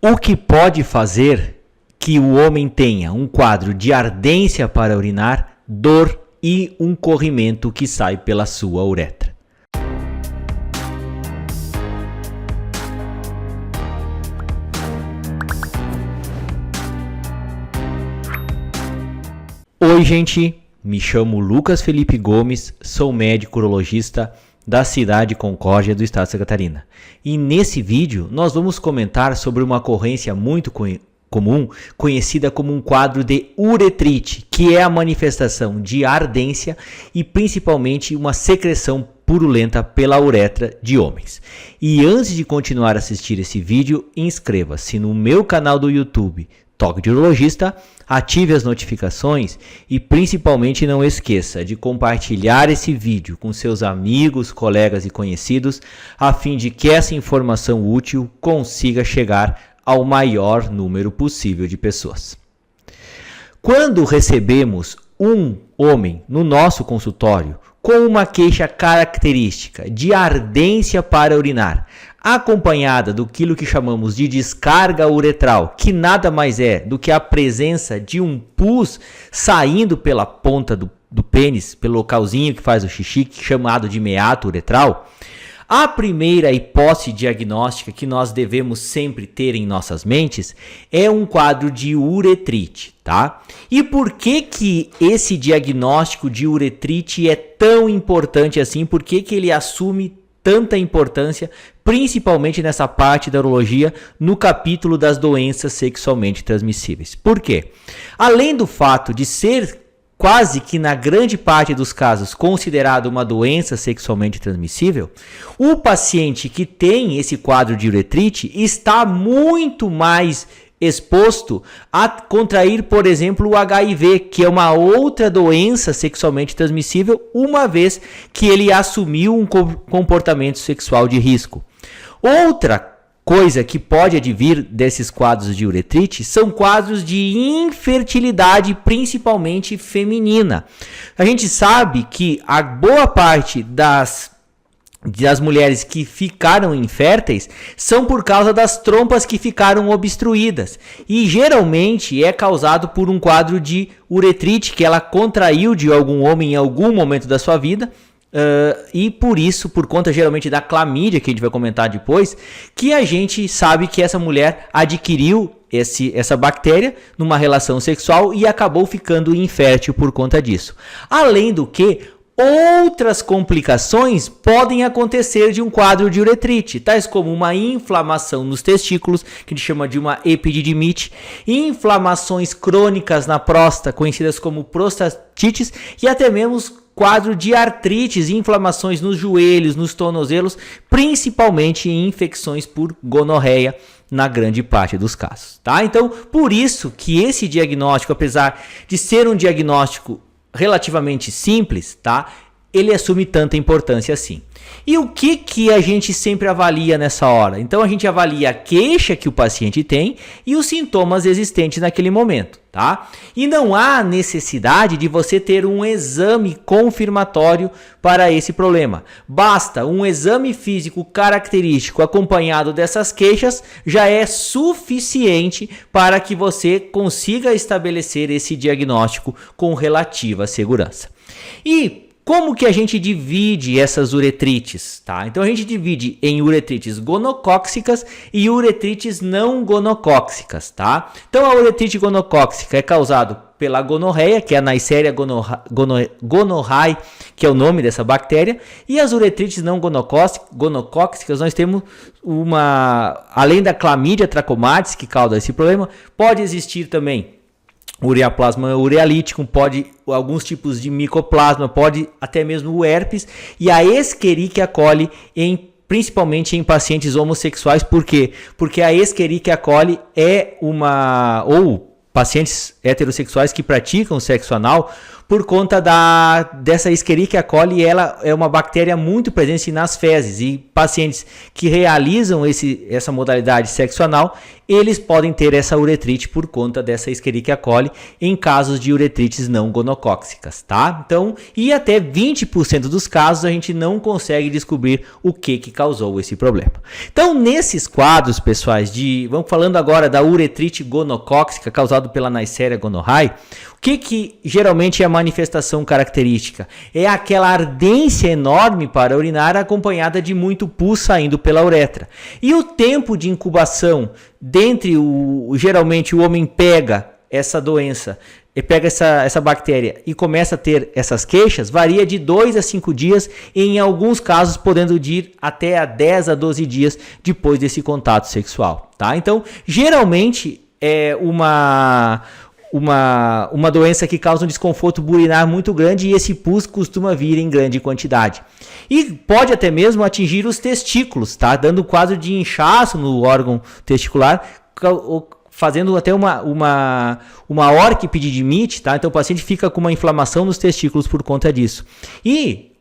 O que pode fazer que o homem tenha um quadro de ardência para urinar, dor e um corrimento que sai pela sua uretra? Oi, gente, me chamo Lucas Felipe Gomes, sou médico urologista da cidade de Concórdia do estado de Santa Catarina. E nesse vídeo nós vamos comentar sobre uma ocorrência muito comum, conhecida como um quadro de uretrite, que é a manifestação de ardência e principalmente uma secreção purulenta pela uretra de homens. E antes de continuar a assistir esse vídeo, inscreva-se no meu canal do YouTube, Toque de Urologista, ative as notificações e principalmente não esqueça de compartilhar esse vídeo com seus amigos, colegas e conhecidos, a fim de que essa informação útil consiga chegar ao maior número possível de pessoas. Quando recebemos um homem no nosso consultório com uma queixa característica de ardência para urinar, acompanhada do que chamamos de descarga uretral, que nada mais é do que a presença de um pus saindo pela ponta do pênis, pelo localzinho que faz o xixi, chamado de meato uretral, a primeira hipótese diagnóstica que nós devemos sempre ter em nossas mentes é um quadro de uretrite, tá? E por que esse diagnóstico de uretrite é tão importante assim? Por que ele assume tanta importância, principalmente nessa parte da urologia, no capítulo das doenças sexualmente transmissíveis? Por quê? Além do fato de ser quase que na grande parte dos casos considerado uma doença sexualmente transmissível, o paciente que tem esse quadro de uretrite está muito mais exposto a contrair, por exemplo, o HIV, que é uma outra doença sexualmente transmissível, uma vez que ele assumiu um comportamento sexual de risco. Outra coisa que pode advir desses quadros de uretrite são quadros de infertilidade, principalmente feminina. A gente sabe que a boa parte das mulheres que ficaram inférteis são por causa das trompas que ficaram obstruídas. E geralmente é causado por um quadro de uretrite que ela contraiu de algum homem em algum momento da sua vida. E por isso, por conta geralmente da clamídia, que a gente vai comentar depois, que a gente sabe que essa mulher adquiriu essa bactéria numa relação sexual e acabou ficando infértil por conta disso. Além do que, outras complicações podem acontecer de um quadro de uretrite, tais como uma inflamação nos testículos, que a gente chama de uma epididimite, inflamações crônicas na próstata, conhecidas como prostatites, e até mesmo quadro de artrites e inflamações nos joelhos, nos tornozelos, principalmente em infecções por gonorreia, na grande parte dos casos, tá? Então, por isso que esse diagnóstico, apesar de ser um diagnóstico relativamente simples, tá? Ele assume tanta importância assim. E o que a gente sempre avalia nessa hora? Então a gente avalia a queixa que o paciente tem e os sintomas existentes naquele momento, tá? E não há necessidade de você ter um exame confirmatório para esse problema. Basta um exame físico característico acompanhado dessas queixas, já é suficiente para que você consiga estabelecer esse diagnóstico com relativa segurança. E como que a gente divide essas uretrites, tá? Então a gente divide em uretrites gonocóxicas e uretrites não gonocóxicas, tá? Então a uretrite gonocóxica é causada pela gonorreia, que é a Neisseria gonorrhoeae, que é o nome dessa bactéria, e as uretrites não gonocóxicas nós temos além da clamídia trachomatis, que causa esse problema, pode existir também ureaplasma urealítico, pode alguns tipos de micoplasma, pode até mesmo o herpes e a Escherichia coli principalmente em pacientes homossexuais. Por quê? Porque a Escherichia coli é pacientes heterossexuais que praticam sexo anal por conta dessa Escherichia coli. Ela é uma bactéria muito presente nas fezes, e pacientes que realizam essa modalidade sexo anal, eles podem ter essa uretrite por conta dessa Escherichia coli em casos de uretrites não gonocócicas, tá? Então, e até 20% dos casos a gente não consegue descobrir o que causou esse problema. Então, nesses quadros, pessoais, vamos falando agora da uretrite gonocócica causada pela Neisseria gonorrhoeae, o que geralmente é a manifestação característica? É aquela ardência enorme para urinar acompanhada de muito pus saindo pela uretra. E o tempo de incubação geralmente o homem pega essa doença, e pega essa bactéria e começa a ter essas queixas, varia de 2 a 5 dias, e em alguns casos podendo ir até a 10 a 12 dias depois desse contato sexual, tá? Então, geralmente é uma doença que causa um desconforto urinar muito grande, e esse pus costuma vir em grande quantidade. E pode até mesmo atingir os testículos, tá? Dando quadro de inchaço no órgão testicular, fazendo até uma orquipedidimite, tá? Então o paciente fica com uma inflamação nos testículos por conta disso. E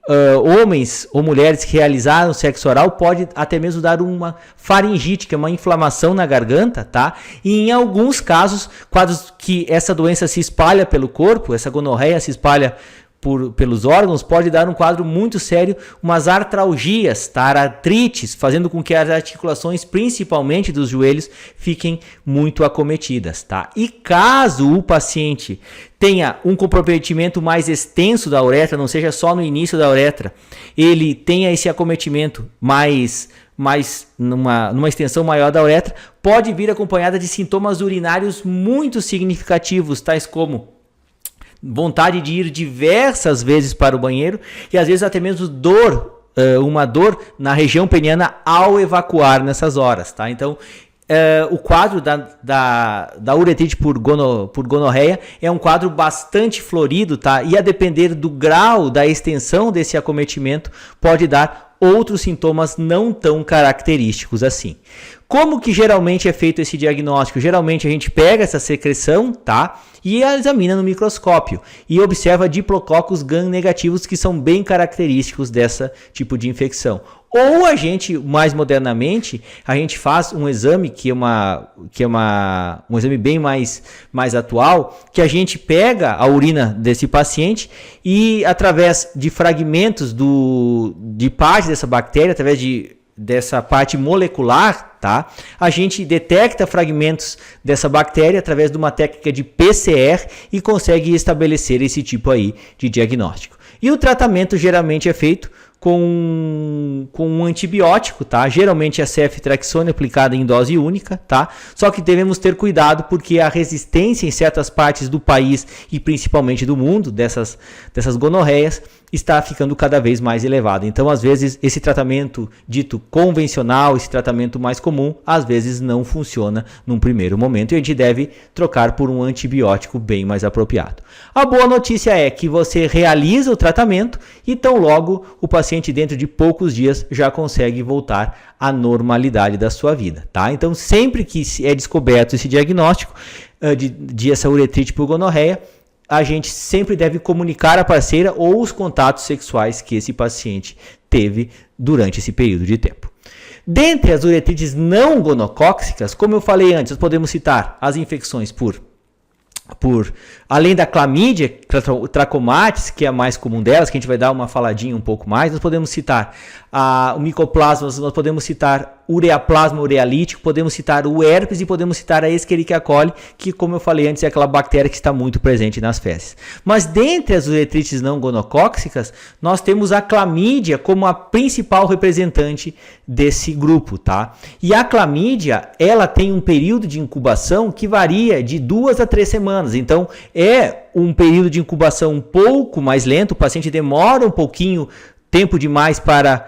homens ou mulheres que realizaram sexo oral pode até mesmo dar uma faringite, que é uma inflamação na garganta, tá? E em alguns casos, quadros que essa doença se espalha pelo corpo, essa gonorreia se espalha pelos órgãos, pode dar um quadro muito sério, umas artralgias, tá? Artrites, fazendo com que as articulações, principalmente dos joelhos, fiquem muito acometidas, tá? E caso o paciente tenha um comprometimento mais extenso da uretra, não seja só no início da uretra, ele tenha esse acometimento mais numa extensão maior da uretra, pode vir acompanhada de sintomas urinários muito significativos, tais como vontade de ir diversas vezes para o banheiro, e às vezes até mesmo uma dor na região peniana ao evacuar nessas horas, tá? Então, o quadro da uretrite por gonorreia é um quadro bastante florido, tá? E a depender do grau da extensão desse acometimento, pode dar outros sintomas não tão característicos assim. Como que geralmente é feito esse diagnóstico? Geralmente a gente pega essa secreção, tá? E examina no microscópio e observa diplococos gram-negativos, que são bem característicos dessa tipo de infecção. Ou a gente, mais modernamente, a gente faz um exame que é um exame bem mais atual, que a gente pega a urina desse paciente e, através de fragmentos de parte dessa bactéria, através dessa parte molecular, tá? A gente detecta fragmentos dessa bactéria através de uma técnica de PCR e consegue estabelecer esse tipo aí de diagnóstico. E o tratamento geralmente é feito com um antibiótico, tá? Geralmente a ceftriaxone aplicada em dose única, tá? Só que devemos ter cuidado, porque a resistência em certas partes do país e principalmente do mundo dessas gonorreias está ficando cada vez mais elevada. Então, às vezes, esse tratamento dito convencional, esse tratamento mais comum, às vezes não funciona num primeiro momento, e a gente deve trocar por um antibiótico bem mais apropriado. A boa notícia é que você realiza o tratamento e tão logo o paciente, dentro de poucos dias, já consegue voltar à normalidade da sua vida, tá? Então, sempre que é descoberto esse diagnóstico de essa uretrite por gonorreia, a gente sempre deve comunicar à parceira ou os contatos sexuais que esse paciente teve durante esse período de tempo. Dentre as uretrites não gonocócicas, como eu falei antes, nós podemos citar as infecções além da clamídia trachomatis, que é a mais comum delas, que a gente vai dar uma faladinha um pouco mais, nós podemos citar o micoplasma, nós podemos citar ureaplasma urealítico, podemos citar o herpes e podemos citar a Escherichia coli, que, como eu falei antes, é aquela bactéria que está muito presente nas fezes. Mas dentre as uretrites não gonocócicas, nós temos a clamídia como a principal representante desse grupo, tá? E a clamídia, ela tem um período de incubação que varia de 2 a 3 semanas. Então, é um período de incubação um pouco mais lento, o paciente demora um pouquinho, tempo demais para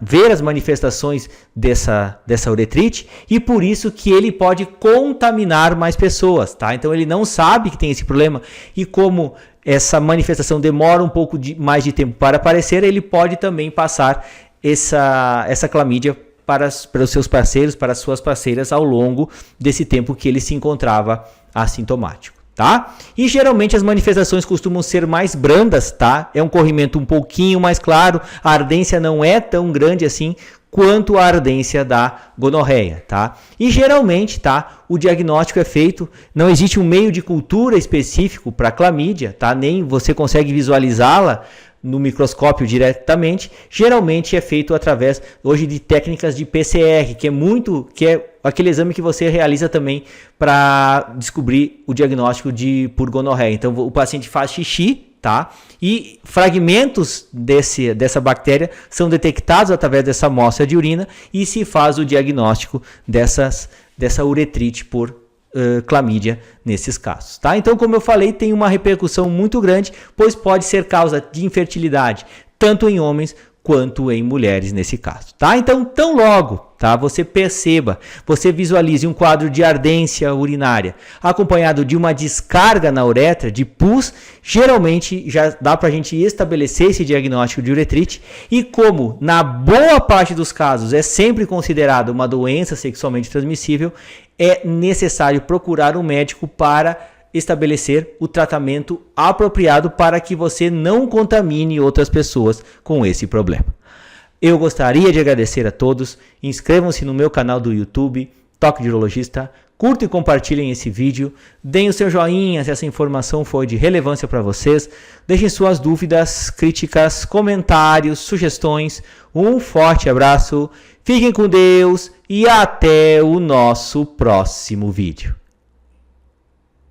ver as manifestações dessa uretrite, e por isso que ele pode contaminar mais pessoas, tá? Então ele não sabe que tem esse problema, e como essa manifestação demora um pouco mais de tempo para aparecer, ele pode também passar essa clamídia para os seus parceiros, para as suas parceiras, ao longo desse tempo que ele se encontrava assintomático. tá? E geralmente as manifestações costumam ser mais brandas, tá? É um corrimento um pouquinho mais claro, a ardência não é tão grande assim quanto a ardência da gonorreia, tá? E geralmente, tá, o diagnóstico é feito, não existe um meio de cultura específico para clamídia, tá? Nem você consegue visualizá-la no microscópio diretamente, geralmente é feito através hoje de técnicas de PCR, que é aquele exame que você realiza também para descobrir o diagnóstico por gonorreia. Então o paciente faz xixi, tá? E fragmentos dessa bactéria são detectados através dessa amostra de urina e se faz o diagnóstico dessa uretrite por clamídia nesses casos, tá? Então, como eu falei, tem uma repercussão muito grande, pois pode ser causa de infertilidade, tanto em homens quanto em mulheres nesse caso, tá? Então, tão logo, tá? Você perceba, você visualize um quadro de ardência urinária acompanhado de uma descarga na uretra, de pus, geralmente já dá pra gente estabelecer esse diagnóstico de uretrite e como na boa parte dos casos é sempre considerado uma doença sexualmente transmissível, é necessário procurar um médico para estabelecer o tratamento apropriado para que você não contamine outras pessoas com esse problema. Eu gostaria de agradecer a todos, inscrevam-se no meu canal do YouTube, Toque de Urologista, curtam e compartilhem esse vídeo, deem o seu joinha se essa informação foi de relevância para vocês, deixem suas dúvidas, críticas, comentários, sugestões, um forte abraço, fiquem com Deus e até o nosso próximo vídeo.